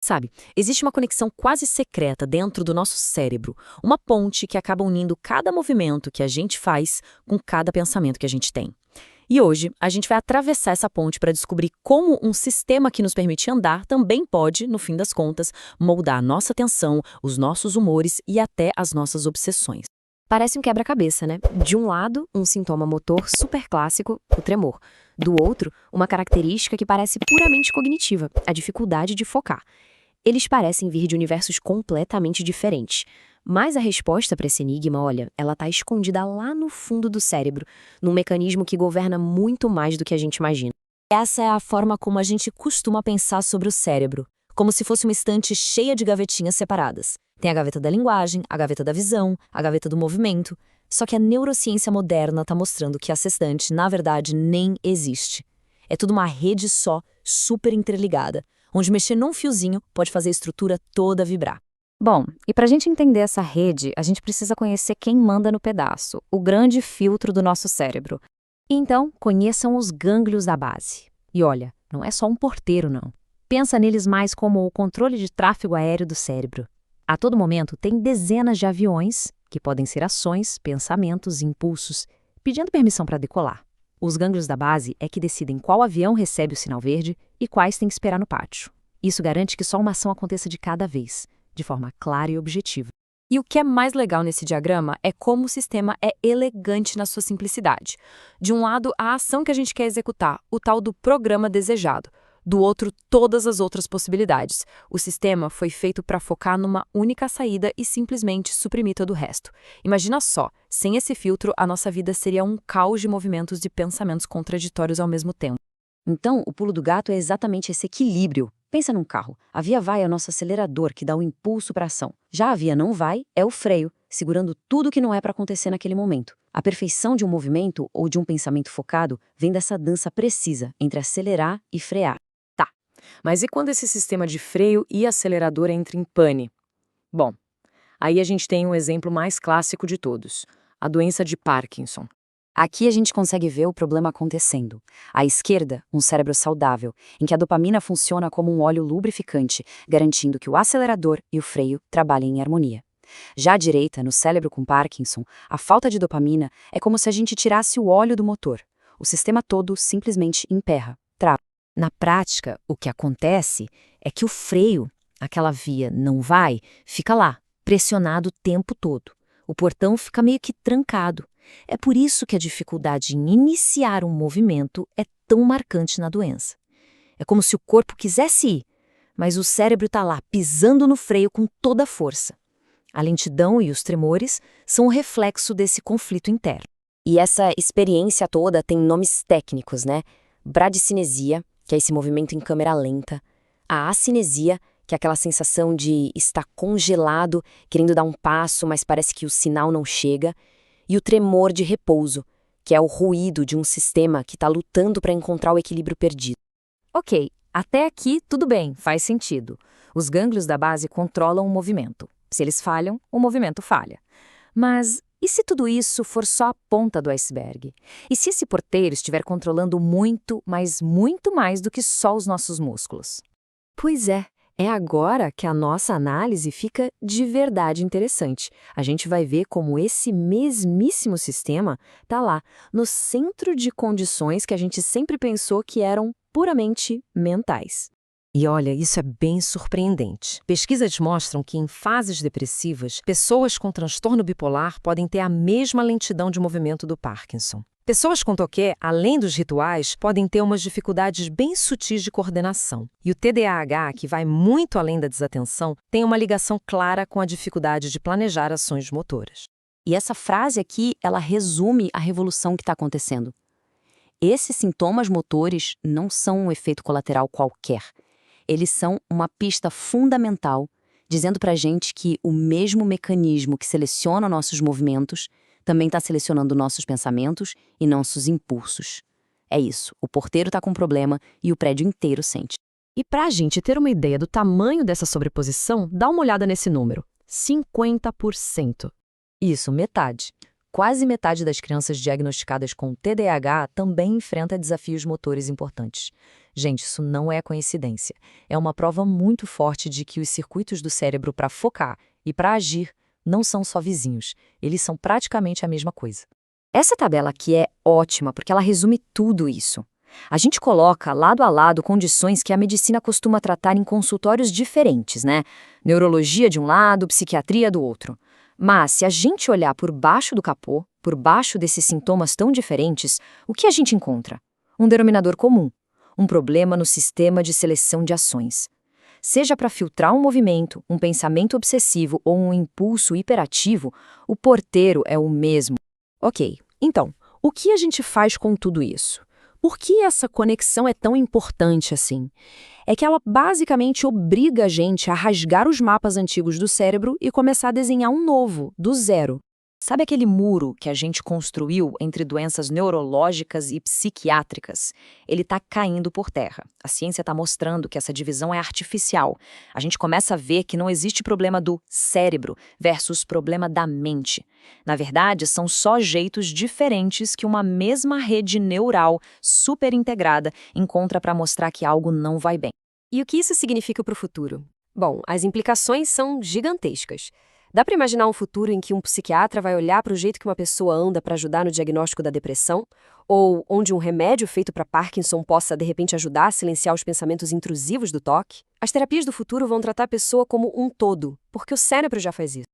Sabe, existe uma conexão quase secreta dentro do nosso cérebro, uma ponte que acaba unindo cada movimento que a gente faz com cada pensamento que a gente tem. E hoje, a gente vai atravessar essa ponte para descobrir como um sistema que nos permite andar também pode, no fim das contas, moldar a nossa atenção, os nossos humores e até as nossas obsessões. Parece um quebra-cabeça, né? De um lado, um sintoma motor super clássico, o tremor. Do outro, uma característica que parece puramente cognitiva, a dificuldade de focar. Eles parecem vir de universos completamente diferentes. Mas a resposta para esse enigma, olha, ela está escondida lá no fundo do cérebro, num mecanismo que governa muito mais do que a gente imagina. Essa é a forma como a gente costuma pensar sobre o cérebro, como se fosse uma estante cheia de gavetinhas separadas. Tem a gaveta da linguagem, a gaveta da visão, a gaveta do movimento. Só que a neurociência moderna está mostrando que essa estante, na verdade, nem existe. É tudo uma rede só, super interligada, onde mexer num fiozinho pode fazer a estrutura toda vibrar. Bom, e para a gente entender essa rede, a gente precisa conhecer quem manda no pedaço, o grande filtro do nosso cérebro. Então, conheçam os gânglios da base. E olha, não é só um porteiro, não. Pensa neles mais como o controle de tráfego aéreo do cérebro. A todo momento, tem dezenas de aviões, que podem ser ações, pensamentos, impulsos, pedindo permissão para decolar. Os gânglios da base é que decidem qual avião recebe o sinal verde e quais tem que esperar no pátio. Isso garante que só uma ação aconteça de cada vez, de forma clara e objetiva. E o que é mais legal nesse diagrama é como o sistema é elegante na sua simplicidade. De um lado, a ação que a gente quer executar, o tal do programa desejado. Do outro, todas as outras possibilidades. O sistema foi feito para focar numa única saída e simplesmente suprimir todo o resto. Imagina só, sem esse filtro, a nossa vida seria um caos de movimentos e pensamentos contraditórios ao mesmo tempo. Então, o pulo do gato é exatamente esse equilíbrio. Pensa num carro. A via vai é o nosso acelerador, que dá o impulso para a ação. Já a via não vai é o freio, segurando tudo que não é para acontecer naquele momento. A perfeição de um movimento ou de um pensamento focado vem dessa dança precisa entre acelerar e frear. Mas e quando esse sistema de freio e acelerador entra em pane? Bom, aí a gente tem um exemplo mais clássico de todos, a doença de Parkinson. Aqui a gente consegue ver o problema acontecendo. À esquerda, um cérebro saudável, em que a dopamina funciona como um óleo lubrificante, garantindo que o acelerador e o freio trabalhem em harmonia. Já à direita, no cérebro com Parkinson, a falta de dopamina é como se a gente tirasse o óleo do motor. O sistema todo simplesmente emperra, trava. Na prática, o que acontece é que o freio, aquela via não vai, fica lá, pressionado o tempo todo. O portão fica meio que trancado. É por isso que a dificuldade em iniciar um movimento é tão marcante na doença. É como se o corpo quisesse ir, mas o cérebro está lá, pisando no freio com toda a força. A lentidão e os tremores são o reflexo desse conflito interno. E essa experiência toda tem nomes técnicos, né? Bradicinesia, que é esse movimento em câmera lenta, a acinesia, que é aquela sensação de estar congelado, querendo dar um passo, mas parece que o sinal não chega, e o tremor de repouso, que é o ruído de um sistema que está lutando para encontrar o equilíbrio perdido. Ok, até aqui tudo bem, faz sentido. Os gânglios da base controlam o movimento. Se eles falham, o movimento falha. Mas e se tudo isso for só a ponta do iceberg? E se esse porteiro estiver controlando muito, mas muito mais do que só os nossos músculos? Pois é agora que a nossa análise fica de verdade interessante. A gente vai ver como esse mesmíssimo sistema está lá, no centro de condições que a gente sempre pensou que eram puramente mentais. E olha, isso é bem surpreendente. Pesquisas mostram que em fases depressivas, pessoas com transtorno bipolar podem ter a mesma lentidão de movimento do Parkinson. Pessoas com TOQ, além dos rituais, podem ter umas dificuldades bem sutis de coordenação. E o TDAH, que vai muito além da desatenção, tem uma ligação clara com a dificuldade de planejar ações motoras. E essa frase aqui, ela resume a revolução que está acontecendo. Esses sintomas motores não são um efeito colateral qualquer. Eles são uma pista fundamental, dizendo para a gente que o mesmo mecanismo que seleciona nossos movimentos também está selecionando nossos pensamentos e nossos impulsos. É isso, o porteiro está com um problema e o prédio inteiro sente. E para a gente ter uma ideia do tamanho dessa sobreposição, dá uma olhada nesse número: 50%. Isso, metade. Quase metade das crianças diagnosticadas com TDAH também enfrenta desafios motores importantes. Gente, isso não é coincidência. É uma prova muito forte de que os circuitos do cérebro para focar e para agir não são só vizinhos, eles são praticamente a mesma coisa. Essa tabela aqui é ótima porque ela resume tudo isso. A gente coloca lado a lado condições que a medicina costuma tratar em consultórios diferentes, né? Neurologia de um lado, psiquiatria do outro. Mas se a gente olhar por baixo do capô, por baixo desses sintomas tão diferentes, o que a gente encontra? Um denominador comum, um problema no sistema de seleção de ações. Seja para filtrar um movimento, um pensamento obsessivo ou um impulso hiperativo, o porteiro é o mesmo. Ok, então, o que a gente faz com tudo isso? Por que essa conexão é tão importante assim? É que ela basicamente obriga a gente a rasgar os mapas antigos do cérebro e começar a desenhar um novo, do zero. Sabe aquele muro que a gente construiu entre doenças neurológicas e psiquiátricas? Ele está caindo por terra. A ciência está mostrando que essa divisão é artificial. A gente começa a ver que não existe problema do cérebro versus problema da mente. Na verdade, são só jeitos diferentes que uma mesma rede neural super integrada encontra para mostrar que algo não vai bem. E o que isso significa para o futuro? Bom, as implicações são gigantescas. Dá para imaginar um futuro em que um psiquiatra vai olhar para o jeito que uma pessoa anda para ajudar no diagnóstico da depressão? Ou onde um remédio feito para Parkinson possa, de repente, ajudar a silenciar os pensamentos intrusivos do toque? As terapias do futuro vão tratar a pessoa como um todo, porque o cérebro já faz isso.